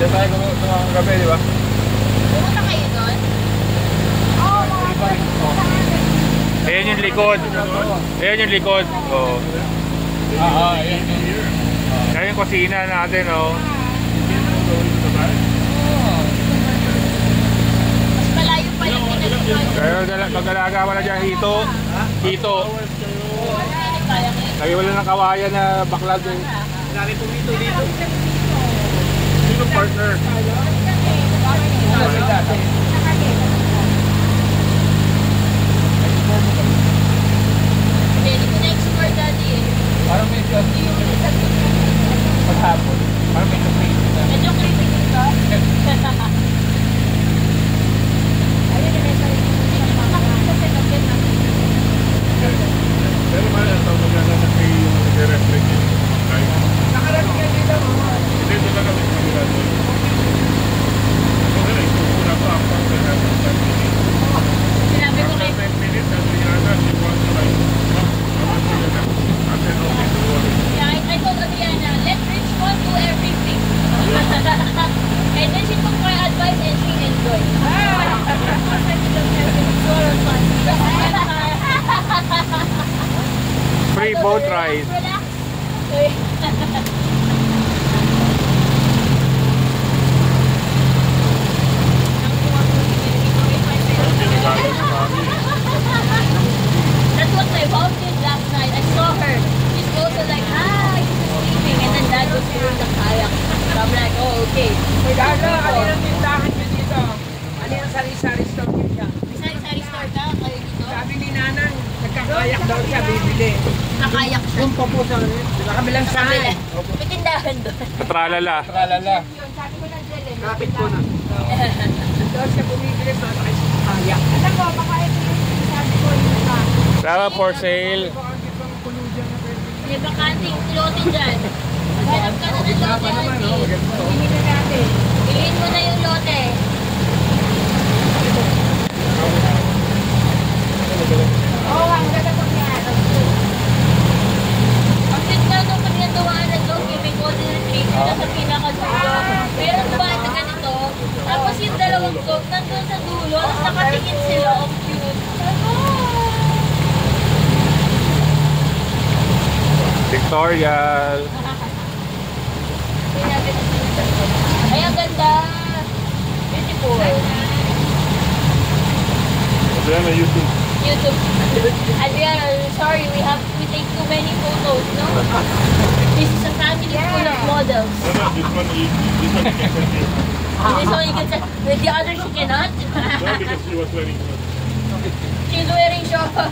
tayo kumang gabi, di ba? Pumunta kayo doon? Oo, Ayan yung likod. Ayan yung likod. Oh. Ayan. Ayan yung kusina natin, oh. mas malayo pa yung pinag-iwan. Kaya magalaga wala dyan hito. Hito. Kaya wala ng kawayan na baklad eh. Nari po dito. Sino partner? Hindi ko na-explore dati eh. Parang medyo maghapon. Parang medyo crazy na. Medyo creepy dito. Ayun, Pero mahal ang tawag na lang kay yung nag-reflect yun. Nakarami ka dito mo. Hindi, ito na kami sa kanila doon. Ito na lang, una pa ang pag-reflect. sinabi ko kay 10 minutes, ano yata, she wants to like, I said, okay, don't worry. I told Adriana, let Rich one do everything. And then she took my advice and she enjoyed. Free boat ride. That's what my mom did last night. I saw her. She's also like, she's sleeping. And then dad was doing the kayak. So I'm like, oh, okay. Kaninang tindahan nyo dito? Kaninang sari-sari store nyo siya? Sari-sari store ka? Kayo dito? Sabi ni Nanang, nagkakayak daw siya, bibili. Nakayak siya. Yung pa po sa kabilang side. May tindahan doon. Tralala. Tralala. Kapit ko na. Doon siya bumibili sa kayak. Alam mo, baka ito yung sabi ko yung Tara for sale. May bakanting lote dyan. Maghanap ka na ng lote, auntie. Bibili natin. Piliin mo na yung lote. Oo, ang ganda po niya. Ang ganda nung pinagawanan doon, may golden retriever na sa pinakadulo. Meron ba na ganito? Tapos yung dalawang dog nandun sa dulo, tapos nakatingin sila. Ang cute. Victorial. Ay, ang ganda. Beautiful. Then na YouTube. YouTube. Adriana, sorry, we take too many photos, no? This is a family full of models. No, this one you can continue. This one you can say, with the other she cannot. No, because she was wearing She's wearing shorts. I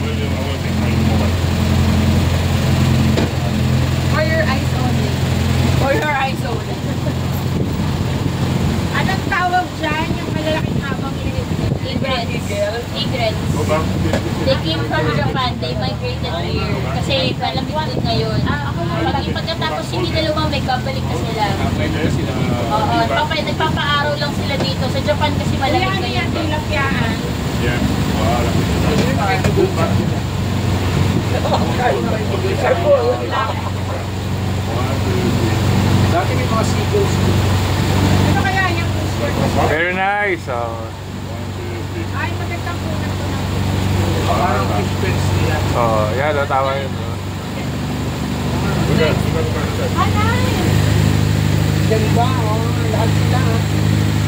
will take my mobile. For your eyes only. For her eyes only. Anong tawag dyan? Yung malalaking habang Egrets. Egrets. Go back. They came from Japan. They migrated here. Kasi malamig doon ngayon. Pagkatapos hindi dalawa, may babalik na sila. Oo, nagpapaaraw lang sila dito. Sa Japan kasi malamig ngayon. tilapyaan. Yeah. Dati may mga seagulls. Ano kaya yung t-shirt? Very nice. Oh. Ay, magandang kunan ko ng parang fish pens niya. Oh, yan. Oh, tama yun. Oh. Ganda, oh. Lahat sila.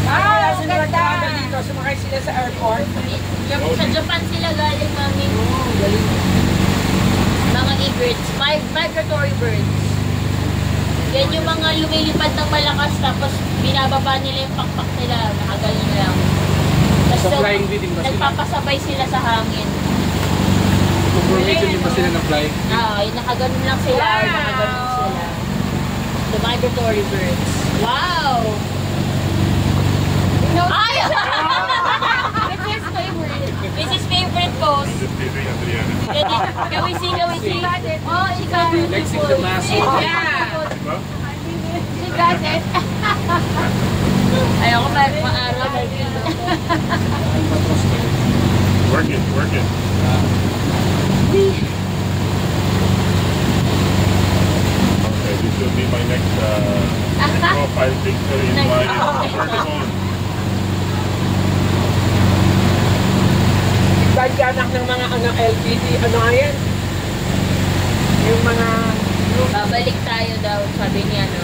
Ang ganda. Dito, sumakay sila sa airport. Sa Japan sila galing, mami. Galing. Mga egrets. Migratory birds. Yan yung mga lumilipad ng malakas tapos binababa nila yung pakpak nila. Nakagaling lang. Sa flying bee din ba sila? Nagpapasabay sila sa hangin. Information din ba sila ng flying? Yung nakaganon lang sila. Nakaganon sila. The migratory birds. Wow! Ay! It's his favorite. It's his favorite pose. Can we see? Can we see? Oh, she got it. Flexing the muscle. Yeah. She got it. Ayoko ma-araw. Work it, work it. Okay, this will be my next profile. I think there is my vertical. Anak ng mga anak LPD, ano nga yan? Yung mga... Babalik tayo daw, sabi niya, no?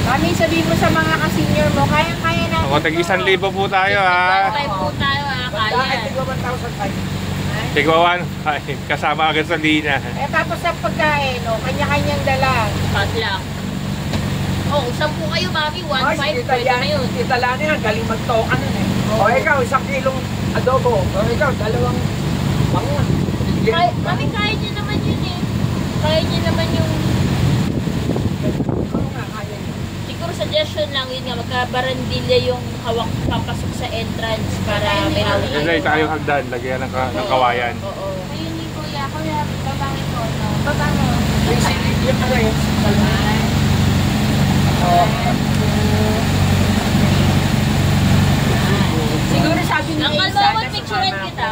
Mami, sabihin mo sa mga ka-senior mo, kaya-kaya natin. Ako, tag-1,000 po tayo, ha. 1,500 po tayo, ha? Bakit Kaya. tigwa 1,500? Tigwawan. Ay, kasama agad sa lina. Eh, tapos sa pagkain, no, kanya-kanyang dala. Padlock. Oh, 10 kayo, mami. 1,500 Ay, pwede Italiano, na yun. Italiano yan, galing magtoka nun eh. O ikaw, 1 kilong adobo. O ikaw, 2 bangon. Mami, kaya niyo naman yun eh. Kaya niyo naman yung... Oo nga, kaya yun. Siguro suggestion lang yun nga, magkabarandilya yung hawak papasok sa entrance para may hawak. Yun na, tayo hagdan. Lagyan ng kawayan. Oo. Ayun ni Kuya, Kuya, babae ko, no? Paano? Yung silip, yung ano yun? Siguro sabi ni Ang Isa, kalma, picturean kita.